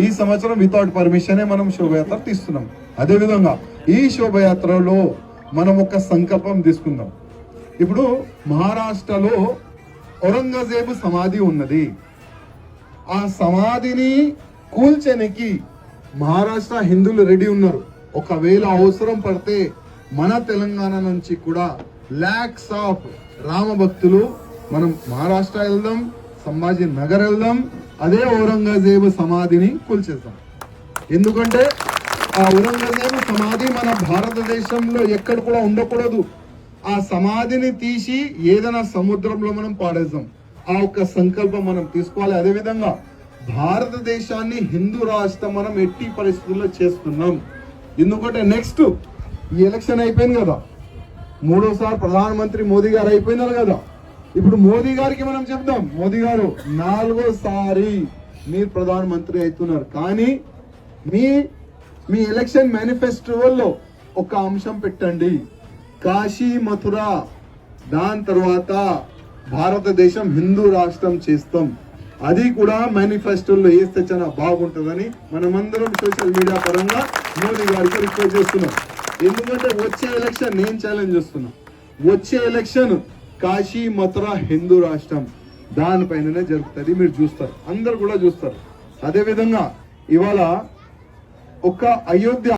ఈ సంవత్సరం వితౌట్ పర్మిషనే మనం శోభయాత్ర తీస్తున్నాం. అదే విధంగా ఈ శోభయాత్రలో మనం ఒక సంకల్పం తీసుకుందాం. ఇప్పుడు మహారాష్ట్రలో ఔరంగజేబు సమాధి ఉన్నది. ఆ సమాధిని కూల్చడానికి మహారాష్ట్ర హిందువులు రెడీ ఉన్నారు. ఒకవేళ అవసరం పడితే మన తెలంగాణ నుంచి కూడా లాక్స్ ఆఫ్ రామ భక్తులు మనం మహారాష్ట్ర వెళ్దాం, సంభాజీ నగర్ వెళ్దాం, అదే ఔరంగజేబు సమాధిని కూల్చేద్దాం. ఎందుకంటే ఆ ఔరంగజేబు సమాధి మన భారతదేశంలో ఎక్కడ కూడా ఉండకూడదు. ఆ సమాధిని తీసి ఏదైనా సముద్రంలో మనం పాడేద్దాం. ఆ ఒక్క సంకల్పం మనం తీసుకోవాలి. అదేవిధంగా భారతదేశాన్ని హిందూ రాష్ట్రం మనం ఎట్టి పరిస్థితుల్లో చేస్తున్నాం. ఎందుకంటే నెక్స్ట్ ఈ ఎలక్షన్ అయిపోయింది కదా, మూడోసారి ప్రధానమంత్రి మోదీ గారు అయిపోయినారు కదా. ఇప్పుడు మోదీ గారికి మనం చెప్దాం, మోదీ గారు 4వ సారి మీరు ప్రధానమంత్రి అవుతున్నారు. కానీ మీ ఎలక్షన్ మేనిఫెస్టోలో ఒక అంశం పెట్టండి, కాశీ మథుర, దాని తర్వాత భారతదేశం హిందూ రాష్ట్రం చేస్తాం. అది కూడా మేనిఫెస్టోలో వేస్తే చాలా బాగుంటుందని మనమందరం సోషల్ మీడియా పరంగా మోదీ గారికి రిక్వెస్ట్ చేస్తున్నాం. ఎందుకంటే వచ్చే ఎలక్షన్ నేను ఛాలెంజ్ చేస్తున్నా, వచ్చే ఎలక్షన్ కాశీ మథుర హిందూ రాష్ట్రం దానిపైననే జరుగుతుంది. మీరు చూస్తారు, అందరు కూడా చూస్తారు. అదే విధంగా ఇవాళ ఒక అయోధ్య